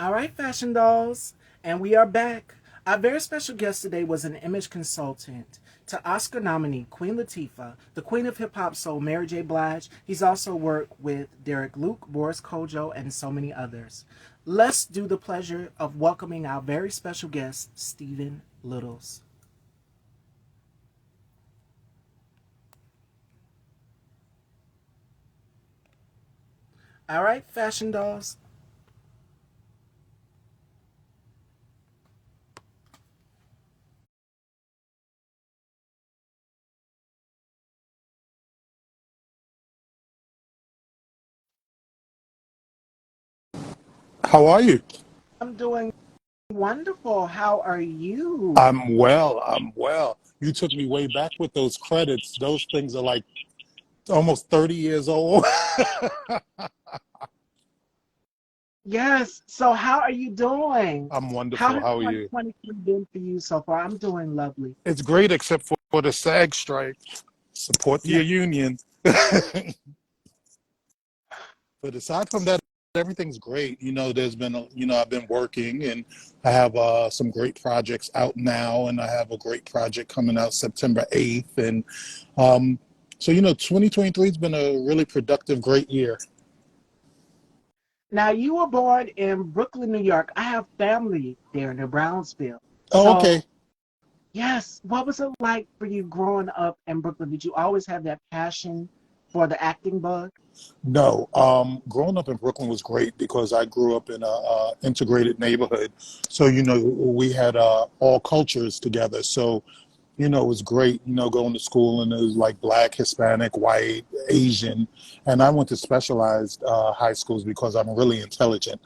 All right, fashion dolls, and we are back. Our very special guest today was an image consultant to Oscar nominee Queen Latifah, the queen of hip hop soul Mary J. Blige. He's also worked with Derek Luke, Boris Kojo, and so many others. Let's do the pleasure of welcoming our very special guest, Stephen Littles. All right, fashion dolls. How are you? I'm doing wonderful. How are you? I'm well. I'm well. You took me way back with those credits. Those things are like almost 30 years old. Yes. So, how are you doing? I'm How wonderful. has How are you? 2023 been for you so far? I'm doing lovely. It's great except for the SAG strike. Support Yeah. your union. But aside from that, everything's great. There's been, I've been working and I have some great projects out now, and I have a great project coming out September 8th. And um, so, 2023 has been a really productive, great year. Now, you were born in Brooklyn, New York. I have family there in Brownsville. Oh, So, okay. yes, what was it like for you growing up in Brooklyn? Did you always have that passion for the acting bug? No, growing up in Brooklyn was great because I grew up in a integrated neighborhood. So, we had all cultures together. So, it was great, going to school, and it was like black, Hispanic, white, Asian. And I went to specialized high schools because I'm really intelligent.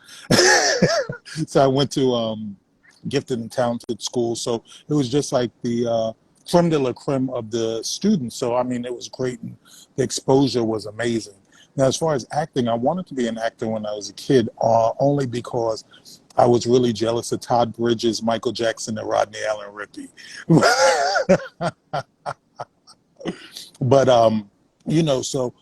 So I went to gifted and talented schools. So it was just like the creme de la creme of the students. So, I mean, it was great, and the exposure was amazing. Now, as far as acting, I wanted to be an actor when I was a kid, only because I was really jealous of Todd Bridges, Michael Jackson, and Rodney Allen Rippey. But so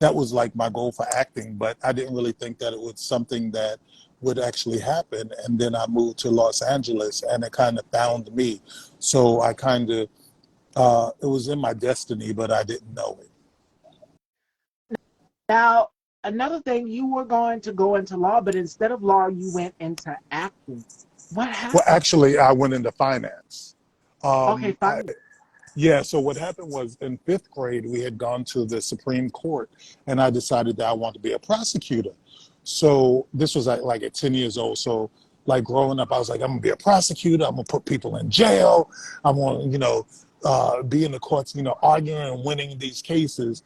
that was like my goal for acting, but I didn't really think that it was something that would actually happen. And then I moved to Los Angeles, and it kind of found me. So I kind of it was in my destiny, but I didn't know it. Now, another thing, you were going to go into law, but instead of law, you went into acting. What Well, happened? actually, I went into finance. Okay, Um, I, fine. yeah, so what happened was in fifth grade, we had gone to the Supreme Court, and I decided that I wanted to be a prosecutor. So this was at 10 years old. So, like, growing up, I was like, I'm gonna be a prosecutor. I'm gonna put people in jail. I'm gonna, be in the courts, arguing and winning these cases.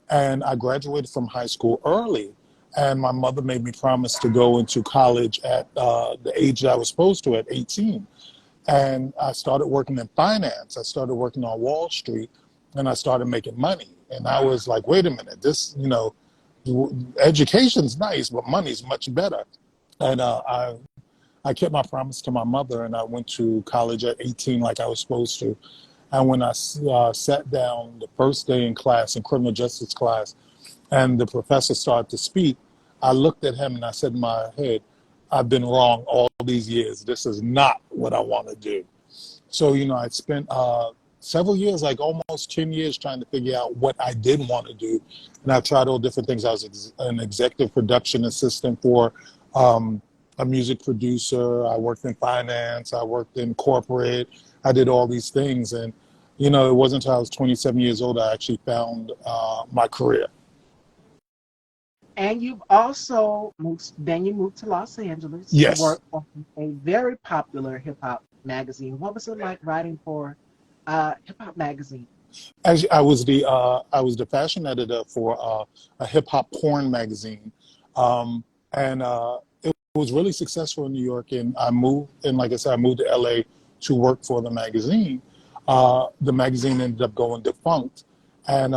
And I graduated from high school early. And my mother made me promise to go into college at the age that I was supposed to, at 18. And I started working in finance. I started working on Wall Street, and I started making money. And I was like, wait a minute, this, education's nice, but money's much better. And I kept my promise to my mother, and I went to college at 18 like I was supposed to. And when I sat down the first day in class, in criminal justice class, and the professor started to speak, I looked at him and I said in my head, I've been wrong all these years. This is not what I want to do. So, I spent several years, like almost 10 years, trying to figure out what I did want to do. And I tried all different things. I was an executive production assistant for um, a music producer. I worked in finance. I worked in corporate. I did all these things. And, it wasn't until I was 27 years old I actually found my career. And you've also moved, then you moved to Los Angeles to Yes. work on a very popular hip hop magazine. What was it like writing for hip hop magazine? As I was the fashion editor for a hip hop porn magazine, and it was really successful in New York. And I moved, and like I said, I moved to LA to work for the magazine. The magazine ended up going defunct, and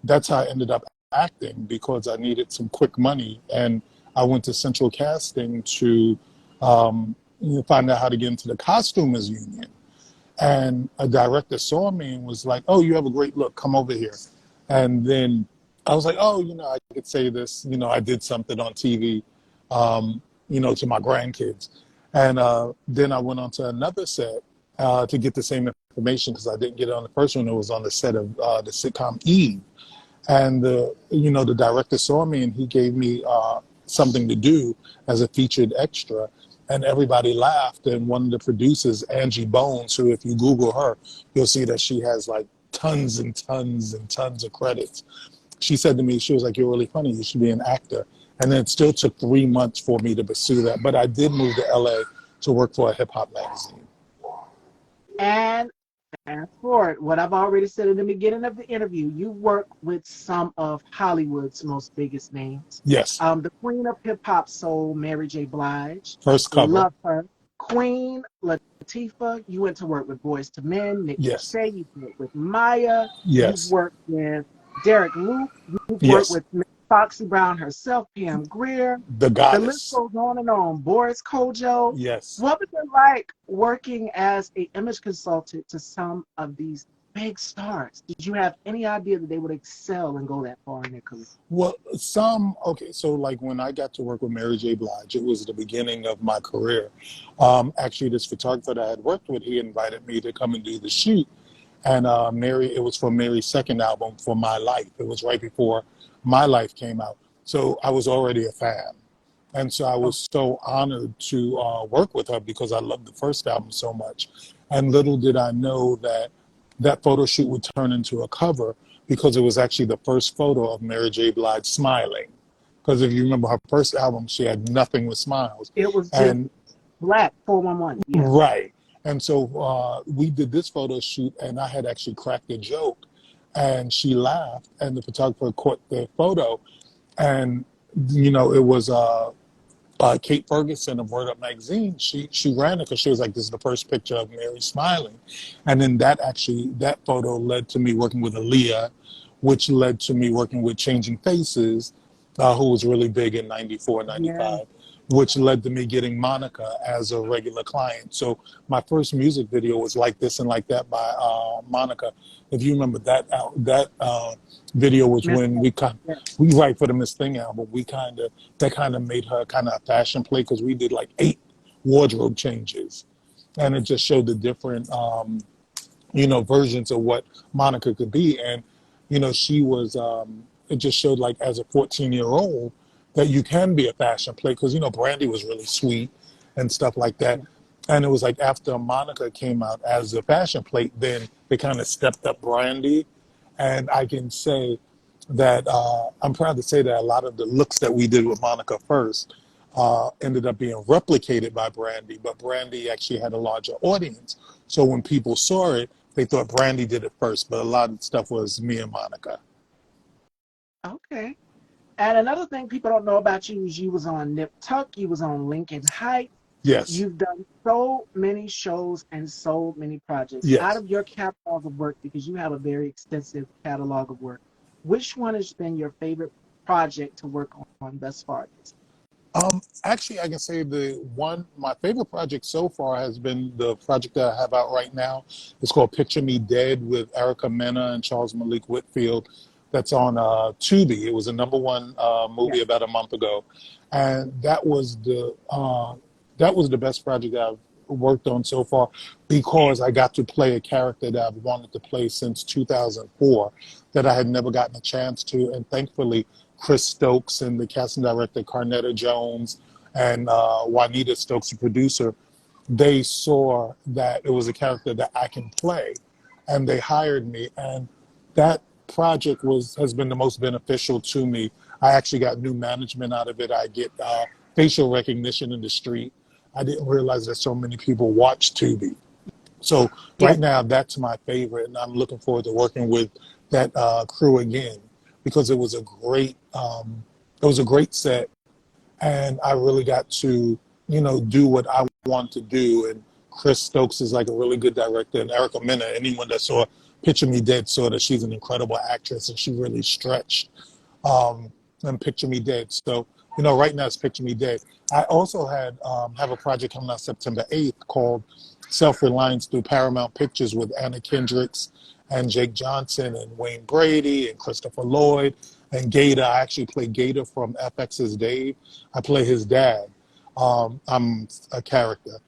that's how I ended up acting because I needed some quick money, and I went to Central Casting to find out how to get into the costumers union. And a director saw me and was like, "Oh, you have a great look. Come over here." And then I was like, "Oh, I could say this. I did something on TV." to my grandkids. And then I went on to another set to get the same information because I didn't get it on the first one. It was on the set of the sitcom Eve. And the director saw me and he gave me something to do as a featured extra. And everybody laughed. And one of the producers, Angie Bones, who if you Google her, you'll see that she has like tons and tons and tons of credits. She said to me, she was like, "You're really funny. You should be an actor." And then it still took 3 months for me to pursue that. But I did move to LA to work for a hip hop magazine. And fast forward, what I've already said in the beginning of the interview, you work with some of Hollywood's most biggest names. Yes. The queen of hip hop soul, Mary J. Blige. First cover. Love her. Queen Latifah, you went to work with Boys to Men, Nick Yes. Lachey, you've worked with Maya, you've Yes. worked with Derek Luke, you've worked Yes. with Foxy Brown herself, Pam Grier. The The list goddess. goes on and on. Boris Kojo. Yes. What was it like working as an image consultant to some of these big stars? Did you have any idea that they would excel and go that far in their career? Well, okay, so like when I got to work with Mary J. Blige, it was the beginning of my career. Actually, this photographer that I had worked with, he invited me to come and do the shoot. And it was for Mary's second album, For My Life. It was right before My Life came out. So I was already a fan. And so I was so honored to work with her because I loved the first album so much. And little did I know that that photo shoot would turn into a cover because it was actually the first photo of Mary J. Blige smiling. Because if you remember her first album, she had nothing with smiles. It was just And black 411. Yeah. right. And so we did this photo shoot, and I had actually cracked a joke, and she laughed, and the photographer caught the photo, and it was Kate Ferguson of Word Up Magazine. She ran it because she was like, "This is the first picture of Mary smiling," and then that photo led to me working with Aaliyah, which led to me working with Changing Faces, who was really big in '94, '95. Yeah. Which led to me getting Monica as a regular client. So my first music video was Like This and Like That by Monica. If you remember that video was Miss when yeah. we write for the Miss Thing album. That kind of made her kind of a fashion play because we did like 8 wardrobe changes, and it just showed the different versions of what Monica could be. And she was it just showed like as a 14-year-old that you can be a fashion play because Brandy was really sweet and stuff like that. And it was like after Monica came out as a fashion plate, then they kind of stepped up Brandy. And I can say that I'm proud to say that a lot of the looks that we did with Monica first ended up being replicated by Brandy, but Brandy actually had a larger audience. So when people saw it, they thought Brandy did it first, but a lot of stuff was me and Monica. Okay. And another thing people don't know about you is you was on Nip Tuck, you was on Lincoln Heights. Yes. You've done so many shows and so many projects. Out Yes. of your catalog of work, because you have a very extensive catalog of work, which one has been your favorite project to work on thus far? Actually, I can say my favorite project so far has been the project that I have out right now. It's called Picture Me Dead with Erica Mena and Charles Malik Whitfield. That's on Tubi. It was a #1 movie about a month ago, and that was the best project I've worked on so far because I got to play a character that I've wanted to play since 2004 that I had never gotten a chance to, and thankfully Chris Stokes and the casting director Carnetta Jones and Juanita Stokes, the producer, they saw that it was a character that I can play, and they hired me. And that project has been the most beneficial to me. I actually got new management out of it. I get facial recognition in the street. I didn't realize that so many people watch Tubi. So Yeah. right now, that's my favorite, and I'm looking forward to working with that crew again because it was a great set, and I really got to do what I want to do. And Chris Stokes is like a really good director, and Erica Mena. Anyone that saw Picture Me Dead saw that she's an incredible actress, and she really stretched and Picture Me Dead. So right now it's Picture Me Dead. I also have a project coming out September 8th called Self-Reliance through Paramount Pictures with Anna Kendricks and Jake Johnson and Wayne Brady and Christopher Lloyd and Gator. I actually play Gator from FX's Dave. I play his dad. I'm a character.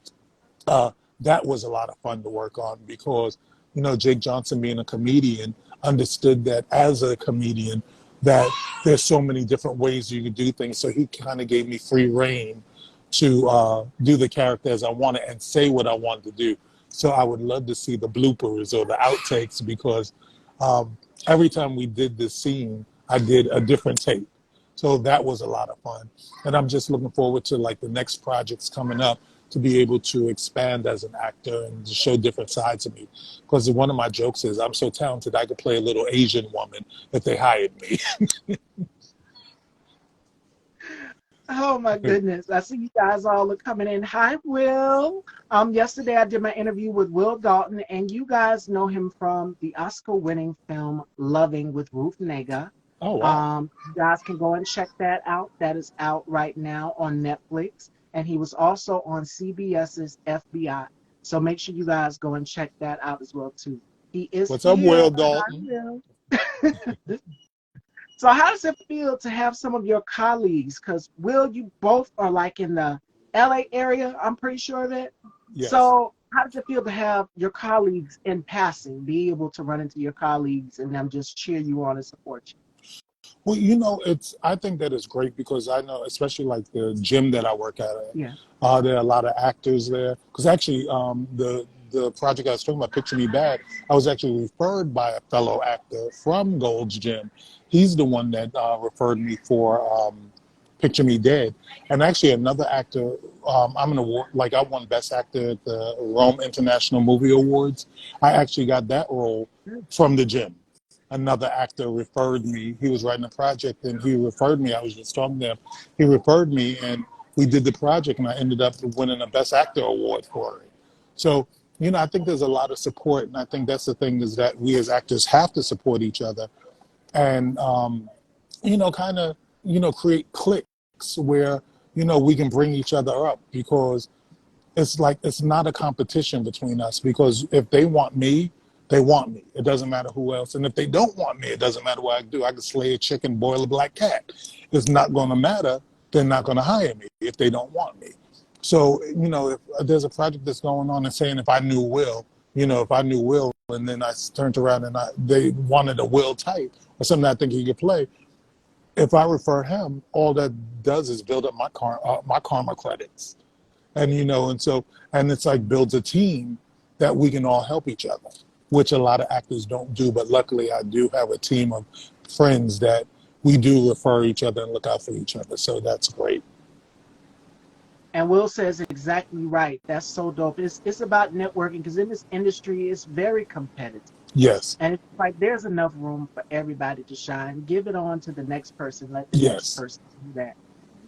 uh, that was a lot of fun to work on because, Jake Johnson being a comedian understood that as a comedian, that there's so many different ways you can do things. So he kind of gave me free reign to do the character as I wanted and say what I wanted to do. So I would love to see the bloopers or the outtakes because every time we did this scene, I did a different take. So that was a lot of fun. And I'm just looking forward to like the next projects coming up to be able to expand as an actor and to show different sides of me. Because one of my jokes is I'm so talented I could play a little Asian woman if they hired me. Oh my goodness. I see you guys all are coming in. Hi, Will. Yesterday I did my interview with Will Dalton, and you guys know him from the Oscar-winning film Loving with Ruth Negga. Oh, wow. You guys can go and check that out. That is out right now on Netflix. And he was also on CBS's FBI. So make sure you guys go and check that out as well too. He is What's up, here. Will Hi, Dalton? Will. So how does it feel to have some of your colleagues? Because Will, you both are like in the LA area, I'm pretty sure of it. Yes. So how does it feel to have your colleagues in passing, be able to run into your colleagues and them just cheer you on and support you? Well, I think that is great because I know, especially like the gym that I work at, Yeah. there are a lot of actors there. Because actually, the project I was talking about, Picture Me Bad, I was actually referred by a fellow actor from Gold's Gym. He's the one that referred me for Picture Me Dead. And actually, another actor, I'm an award, like I won Best Actor at the Rome International Movie Awards. I actually got that role from the gym. Another actor referred me. He was writing a project and he referred me. I was just talking to him. He referred me and we did the project and I ended up winning a Best Actor award for it. So, I think there's a lot of support and I think that's the thing is that we as actors have to support each other and, kind of, create cliques where, we can bring each other up because it's like it's not a competition between us because if they want me, they want me. It doesn't matter who else. And if they don't want me, it doesn't matter what I do. I can slay a chicken, boil a black cat. It's not going to matter. They're not going to hire me if they don't want me. So, if there's a project that's going on and saying if I knew Will and then I turned around and they wanted a Will type or something I think he could play, if I refer him, all that does is build up my karma credits and it's like builds a team that we can all help each other, which a lot of actors don't do, but luckily I do have a team of friends that we do refer each other and look out for each other, so that's great. And Will says exactly right. That's so dope. It's about networking because in this industry, it's very competitive. Yes. And it's like there's enough room for everybody to shine. Give it on to the next person. Let the next Yes. person do that.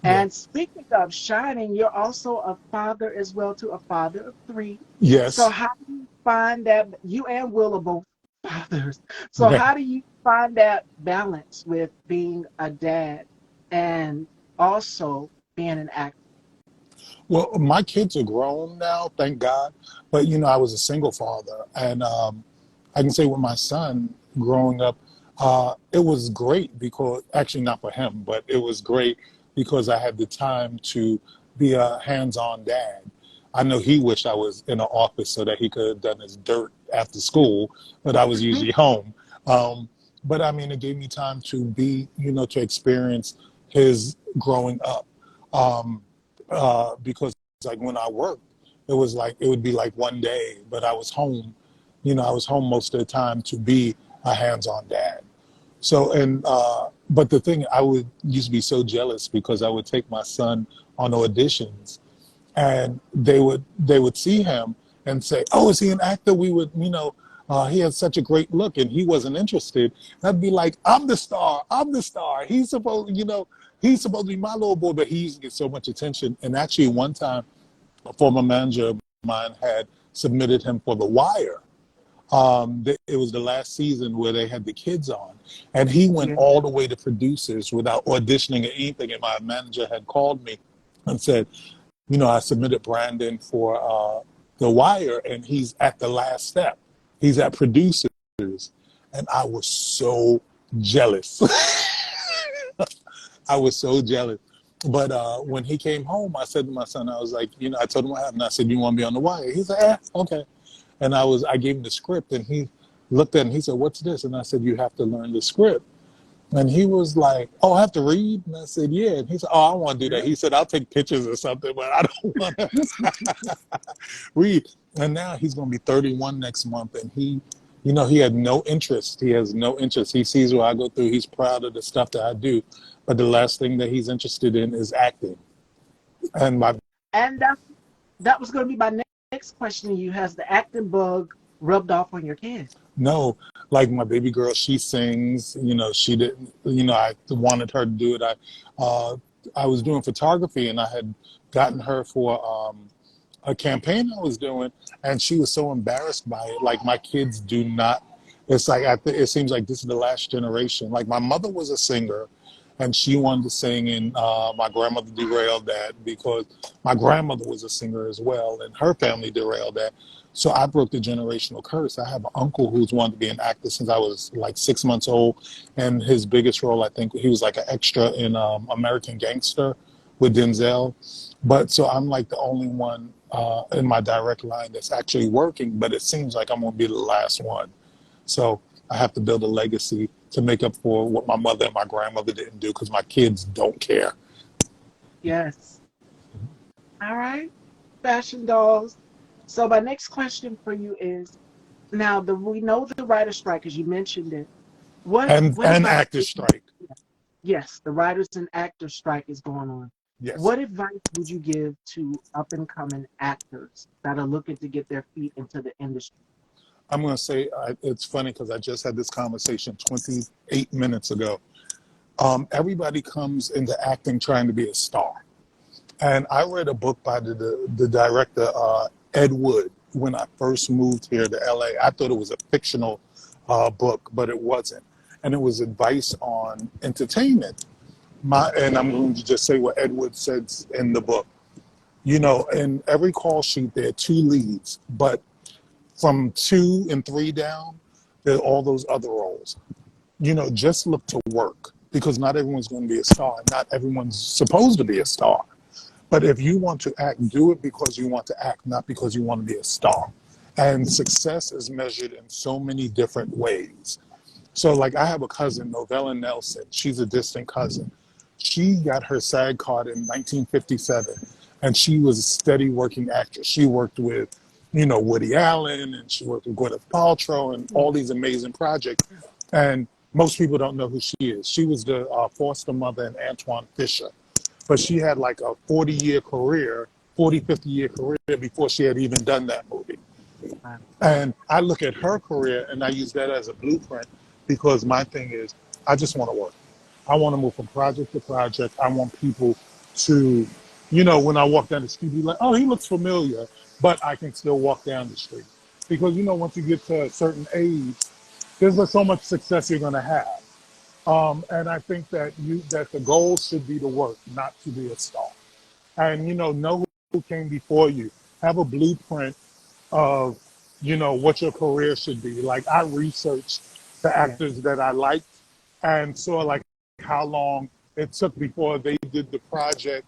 Yeah. And speaking of shining, you're also a father as well, to a father of three. So Yes. how do you find that you and Will are both fathers? So how do you find that balance with being a dad and also being an actor? Well, my kids are grown now, thank God. But I was a single father, and I can say with my son growing up, it was great because actually not for him, but it was great because I had the time to be a hands-on dad. I know he wished I was in an office so that he could have done his dirt after school, but I was usually home. Um, but I mean, it gave me time to to experience his growing up. Um, because like when I worked, it was like it would be like one day, but I was home. I was home most of the time to be a hands-on dad. So but the thing I would used to be so jealous because I would take my son on auditions and they would see him and say, "Oh, is he an actor?" We would, he had such a great look, and he wasn't interested. And I'd be like, "I'm the star. I'm the star. He's supposed to be my little boy," but he used to get so much attention. And actually, one time, a former manager of mine had submitted him for The Wire. It was the last season where they had the kids on, and he went Yeah. all the way to producers without auditioning or anything. And my manager had called me and said, I submitted Brandon for The Wire, and he's at the last step. He's at producers, and I was so jealous. I was so jealous. But when he came home, I said to my son, I was like, I told him what happened. I said, "You want to be on the wire?" He said, okay. And I gave him the script, and he looked at it and he said, "What's this?" And I said, "You have to learn the script." And he was like, "Oh, I have to read?" And I said, "Yeah." And he said, "Oh, I want to do that." Yeah. He said, "I'll take pictures or something, but I don't want to read." And now he's going to be 31 next month, and he had no interest. He has no interest. He sees what I go through. He's proud of the stuff that I do, but the last thing that he's interested in is acting. And my And that was going to be my next question to you. Has the acting bug rubbed off on your kids? No, like my baby girl, she sings. She didn't. I wanted her to do it. I was doing photography, and I had gotten her for a campaign I was doing, and she was so embarrassed by it. Like my kids do not. It's like it seems like this is the last generation. Like my mother was a singer, and she wanted to sing, and my grandmother derailed that because my grandmother was a singer as well, and her family derailed that. So I broke the generational curse. I have an uncle who's wanted to be an actor since I was like 6 months old, and his biggest role, I think, he was like an extra in American Gangster with Denzel. But so I'm like the only one in my direct line that's actually working, but it seems like I'm going to be the last one. So I have to build a legacy to make up for what my mother and my grandmother didn't do because my kids don't care. Yes. All right. Fashion dolls. So my next question for you is now we know the writer strike as you mentioned it. What And advice actors strike. yes, the writers and actors strike is going on. Yes. What advice would you give to up and coming actors that are looking to get their feet into the industry? I'm going to say it's funny because I just had this conversation 28 minutes ago. Everybody comes into acting trying to be a star. And I read a book by the director, Ed Wood, when I first moved here to LA. I thought it was a fictional book, but it wasn't. And it was advice on entertainment. And I'm going to just say what Ed Wood says in the book. In every call sheet, there are two leads, but from 2 and 3 down, there are all those other roles. Just look to work because not everyone's going to be a star. Not everyone's supposed to be a star. But if you want to act, do it because you want to act, not because you want to be a star. And success is measured in so many different ways. So, like, I have a cousin, Novella Nelson. She's a distant cousin. She got her SAG card in 1957, and she was a steady working actress. She worked with, Woody Allen, and she worked with Gwyneth Paltrow, and all these amazing projects. And most people don't know who she is. She was the foster mother in Antoine Fisher, but she had like a 40-year career, 40, 50-year career before she had even done that movie. Wow. And I look at her career and I use that as a blueprint because my thing is, I just want to work. I want to move from project to project. I want people to, when I walk down the street, be like, oh, he looks familiar, but I can still walk down the street. Because, once you get to a certain age, there's just so much success you're going to have. And I think that the goal should be to work, not to be a star. And know who came before you. Have a blueprint of what your career should be. Like I researched the Yeah. actors that I liked and saw like how long it took before they did the project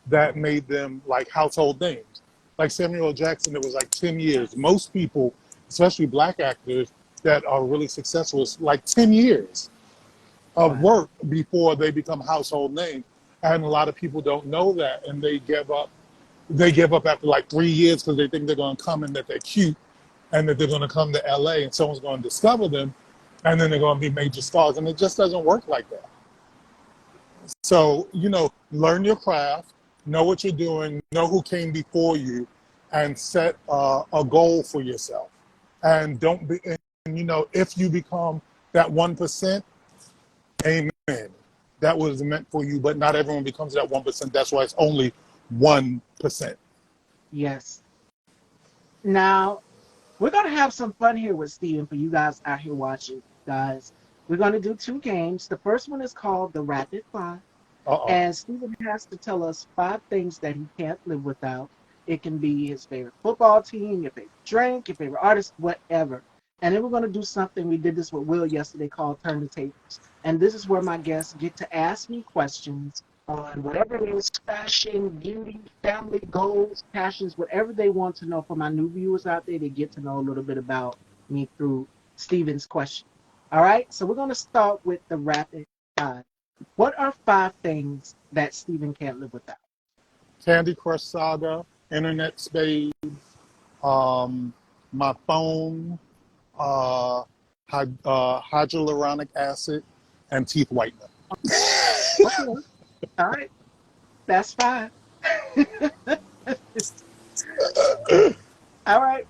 that made them like household names. Like Samuel L. Jackson, it was like 10 years. Most people, especially black actors that are really successful, it's like 10 years of Wow. work before they become household names. And a lot of people don't know that and they give up. They give up after like 3 years because they think they're going to come and that they're cute and that they're going to come to LA and someone's going to discover them and then they're going to be major stars. And it just doesn't work like that. So, learn your craft, know what you're doing, know who came before you, and set a goal for yourself. And don't be, and, if you become that 1%, amen. That was meant for you, but not everyone becomes that 1%. That's why it's only 1%. Yes. Now we're gonna have some fun here with Steven for you guys out here watching, guys. We're gonna do two games. The first one is called the Rapid Five. Uh-oh. And Steven has to tell us five things that he can't live without. It can be his favorite football team, your favorite drink, your favorite artist, whatever. And then we're going to do something. We did this with Will yesterday called Turn the Tables. And this is where my guests get to ask me questions on whatever it is, fashion, beauty, family goals, passions, whatever they want to know. For my new viewers out there, they get to know a little bit about me through Steven's question. All right, so we're going to start with the rapid fire. What are 5 things that Steven can't live without? Candy Crush Saga, Internet Space, um, my phone, uh, hyaluronic acid, and teeth whitener. Okay, all right, that's 5. All right,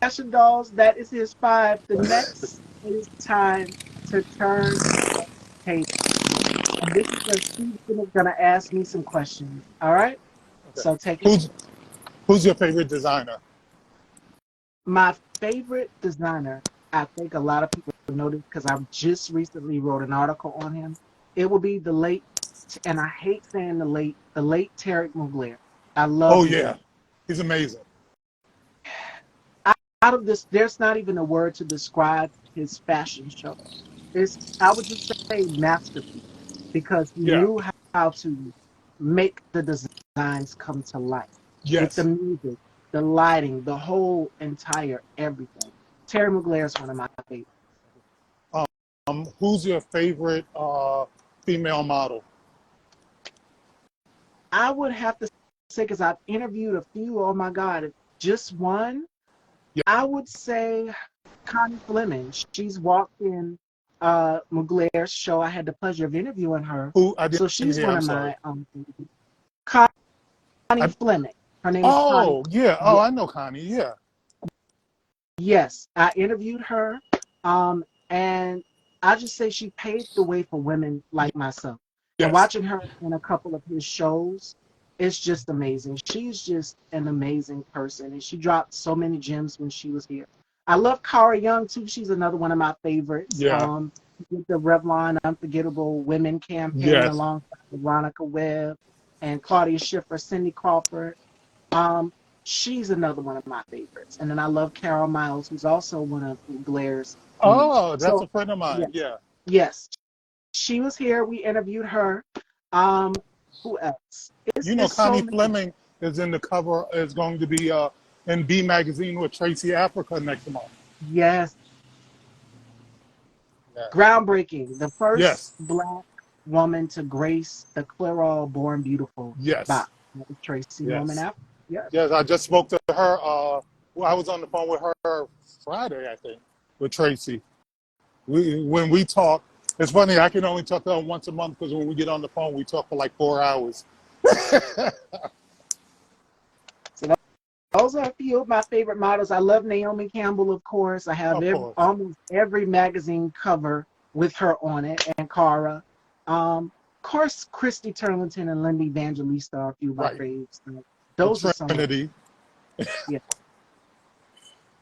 fashion dolls, that is his 5. The next is time to turn the table. And this is where Steven is going to ask me some questions. All right? Okay. So take it. Who's your favorite designer? My favorite designer, I think a lot of people know this because I just recently wrote an article on him. It will be the late, and I hate saying the late Tarek Mugler. I love Oh yeah, Mugler. he's amazing. Out of this, there's not even a word to describe his fashion show. I would just say masterpiece because he Yeah. knew how to make the designs come to life with the Yes. music, the lighting, the whole entire everything. Terry Mugler is one of my favorites. Who's your favorite female model? I would have to say, because I've interviewed a few, oh my God, just one, Yeah. I would say Connie Fleming. She's walked in Mugler's show. I had the pleasure of interviewing her. Who I So didn't she's hear? one I'm of sorry. my Connie I, Fleming. Her name is Connie. oh yeah. Oh, Yes, I know Connie. Yeah. yes. I interviewed her. And I just say she paved the way for women like myself. And Yes. watching her in a couple of his shows, it's just amazing. She's just an amazing person. And she dropped so many gems when she was here. I love Cara Young too. She's another one of my favorites. Yeah. With the Revlon Unforgettable Women campaign Yes. alongside Veronica Webb and Claudia Schiffer, Cindy Crawford. Um, she's another one of my favorites. And then I love Carol Miles, who's also one of Blair's muse. Oh, that's So a friend of yeah, mine. Yeah. yes, she was here. We interviewed her. Um, who else? You know, It's so Connie many. Fleming is in the cover. Is going to be in B magazine with Tracy Africa next month. Yes, Yeah. groundbreaking. The first Yes. Black woman to grace the Clairol Born Beautiful Yes. box. That was Tracy Norman Yes. Apple. Yes. Yes. I just spoke to her. Well, I was on the phone with her Friday, I think, with Tracy. When we talk, it's funny. I can only talk to her once a month because when we get on the phone, we talk for like 4 hours. So those are a few of my favorite models. I love Naomi Campbell, of course. I have Of course. almost every magazine cover with her on it, and Cara. Of course, Christy Turlington and Linda Evangelista are a few of my Right. faves. The Those are some of them. Trinity. Yeah.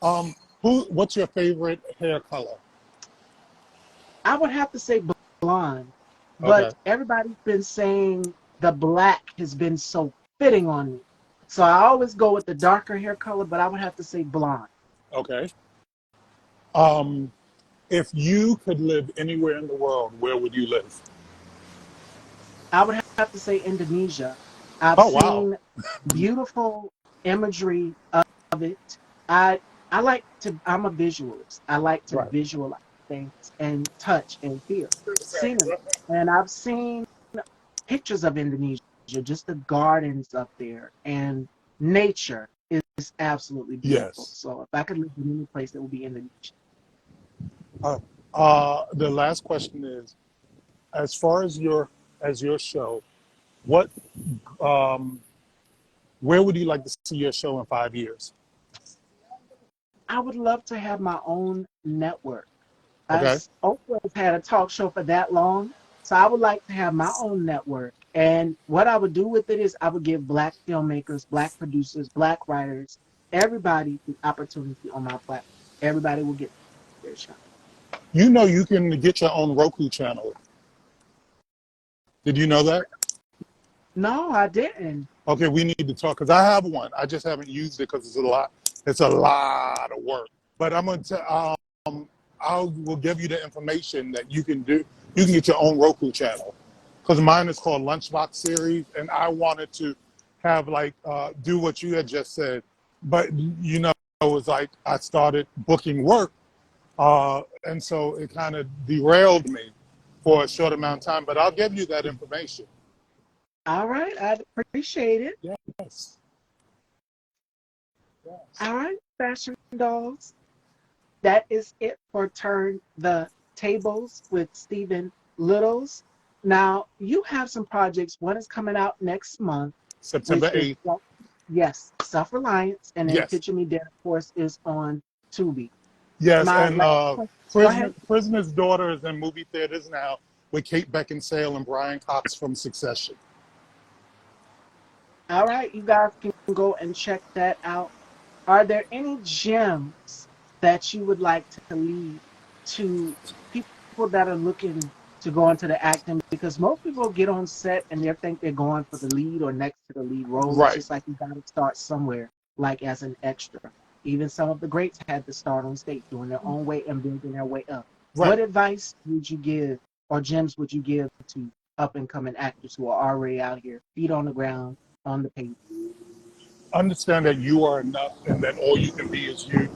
Um, what's your favorite hair color? I would have to say blonde, Okay. but everybody's been saying the black has been so fitting on me. So I always go with the darker hair color, but I would have to say blonde. Okay. Um, if you could live anywhere in the world, where would you live? I would have to say Indonesia. I've Oh wow. seen beautiful imagery of it. I I like to. I'm a visualist. I like to Right. visualize things and touch and feel scenery. And I've seen pictures of Indonesia, just the gardens up there and nature is absolutely beautiful. Yes. So if I could live in any place, it would be Indonesia. Uh, the last question is, as far as your show, what um, where would you like to see your show in 5 years? I would love to have my own network. Okay. Oprah has had a talk show for that long, so I would like to have my own network. And what I would do with it is I would give Black filmmakers, Black producers, Black writers, everybody the opportunity on my platform. Everybody will get their shot. You know you can get your own Roku channel. Did you know that? No, I didn't. Okay, we need to talk because I have one. I just haven't used it because it's a lot. It's a lot of work. But I'm gonna. I will give you the information that you can do. You can get your own Roku channel because mine is called Lunchbox Series, and I wanted to have like do what you had just said, but it was like I started booking work, and so it kind of derailed me for a short amount of time. But I'll give you that information. All right, I appreciate it. Yes, yes. All right, fashion dolls. That is it for Turn the Tables with Stephen Littles. Now, you have some projects. One is coming out next month, September which is, 8th. yes, Self Reliance. And then Yes, Picture Me Dead, of course, is on Tubi. yes, My and last question. Go ahead. Prisoner's Daughter is in movie theaters now with Kate Beckinsale and Brian Cox from Succession. All right, you guys can go and check that out. Are there any gems that you would like to leave to people that are looking to go into the acting? Because most people get on set and they think they're going for the lead or next to the lead role. It's Right, just like you got to start somewhere, like as an extra. Even some of the greats had to start on stage doing their own way and building their way up. right. What advice would you give or gems would you give to up and coming actors who are already out here, feet on the ground, on the page? Understand that you are enough and that all you can be is you.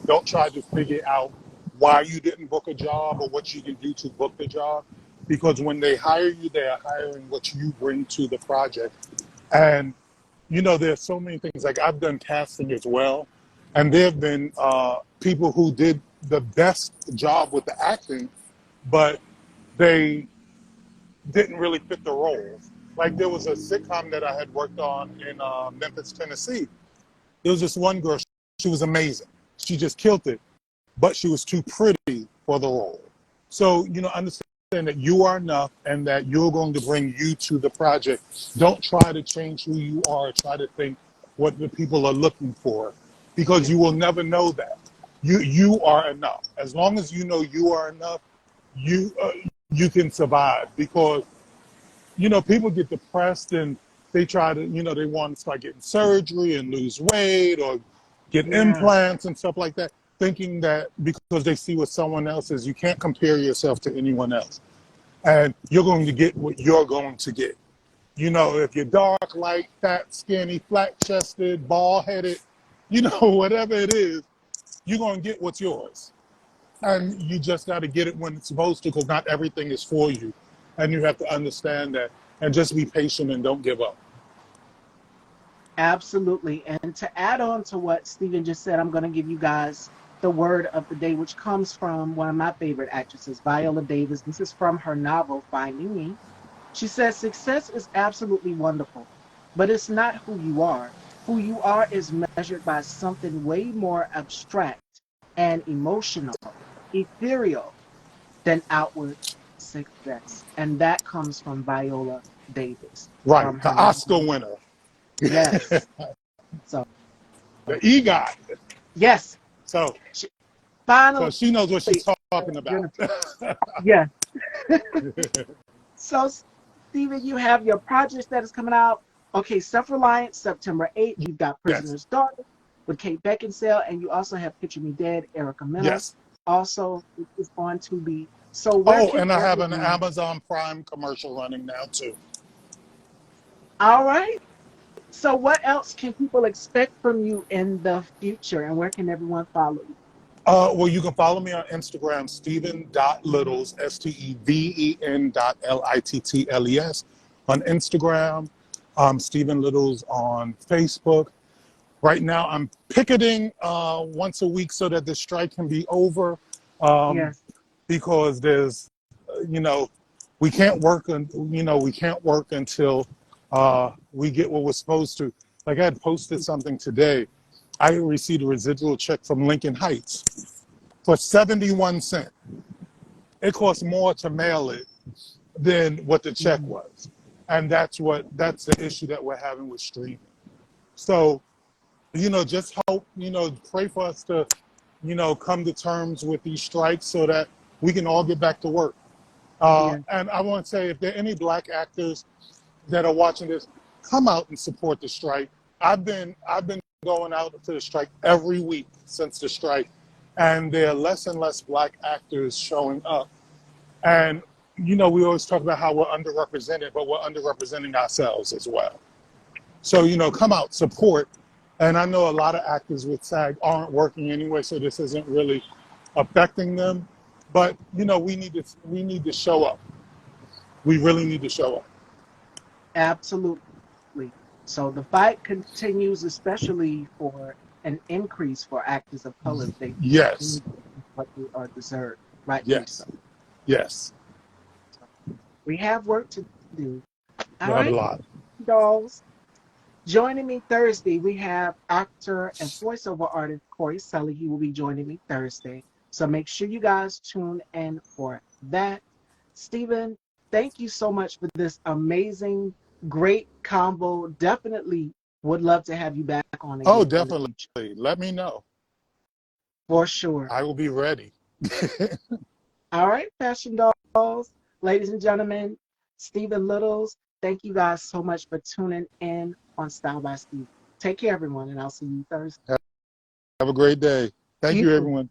Don't try to figure out why you didn't book a job or what you can do to book the job. Because when they hire you, they are hiring what you bring to the project. And, there's so many things. Like I've done casting as well. And there have been people who did the best job with the acting, but they didn't really fit the roles. Like there was a sitcom that I had worked on in Memphis, Tennessee. There was this one girl, she was amazing. She just killed it, but she was too pretty for the role. So, understand that you are enough and that you're going to bring you to the project. Don't try to change who you are. Try to think what the people are looking for because Yeah. you will never know that. You are enough. As long as you know you are enough, you you can survive because people get depressed and they try to, they want to start getting surgery and lose weight or get Yeah. implants and stuff like that, thinking that because they see what someone else is, you can't compare yourself to anyone else. And you're going to get what you're going to get. If you're dark, light, fat, skinny, flat chested, bald headed, whatever it is, you're going to get what's yours. And you just got to get it when it's supposed to because not everything is for you. And you have to understand that and just be patient and don't give up. Absolutely. And to add on to what Stephen just said, I'm going to give you guys the word of the day, which comes from one of my favorite actresses, Viola Davis. This is from her novel, Finding Me. She says, success is absolutely wonderful, but it's not who you are. Who you are is measured by something way more abstract and emotional, ethereal than outward success. And that comes from Viola Davis Right. from her The Oscar novel. winner. Yes. So, The EGOT. yes, So, she, so finally, she knows what she's talking about. unified. Yes. So, Stephen, you have your projects that is coming out. Okay, Self Reliance, September 8th. You've got Yes. Prisoner's Daughter with Kate Beckinsale, and you also have Picture Me Dead, Erica Mena. Yes. Also, it is on Tubi. So, where Oh, can and I have an everyone? Amazon Prime commercial running now too. All right. So, what else can people expect from you in the future, and where can everyone follow you? Well, you can follow me on Instagram, Stephen.Littles, Steven.Littles on Instagram, Stephen Littles on Facebook. Right now, I'm picketing once a week so that the strike can be over Yes. because there's, you know, we can't work, we can't work until we get what we're supposed to. Like I had posted something today. I received a residual check from Lincoln Heights for 71 cents. It costs more to mail it than what the check Mhm. was. And that's the issue that we're having with streaming. So, just hope, pray for us to, come to terms with these strikes so that we can all get back to work. Yeah. And I want to say, if there are any black actors that are watching this, come out and support the strike. I've been going out to the strike every week since the strike, and there are less and less black actors showing up. And we always talk about how we're underrepresented, but we're underrepresenting ourselves as well. So, come out, support. And I know a lot of actors with SAG aren't working anyway, so this isn't really affecting them. But, we need to show up. We really need to show up. Absolutely. So the fight continues, especially for an increase for actors of color. They Yes. need what they are deserved, rightfully so. Yes. Yes. So we have work to do. We All have a right, lot. dolls. Joining me Thursday, we have actor and voiceover artist Corey Sully. He will be joining me Thursday. So make sure you guys tune in for that. Stephen, thank you so much for this amazing, great combo. Definitely would love to have you back on Oh, again in the definitely. future. Let me know. For sure. I will be ready. All right, fashion dolls, ladies and gentlemen, Stephen Littles, thank you guys so much for tuning in on Style by Steve. Take care, everyone, and I'll see you Thursday. Have a great day. Thank You you, too. everyone.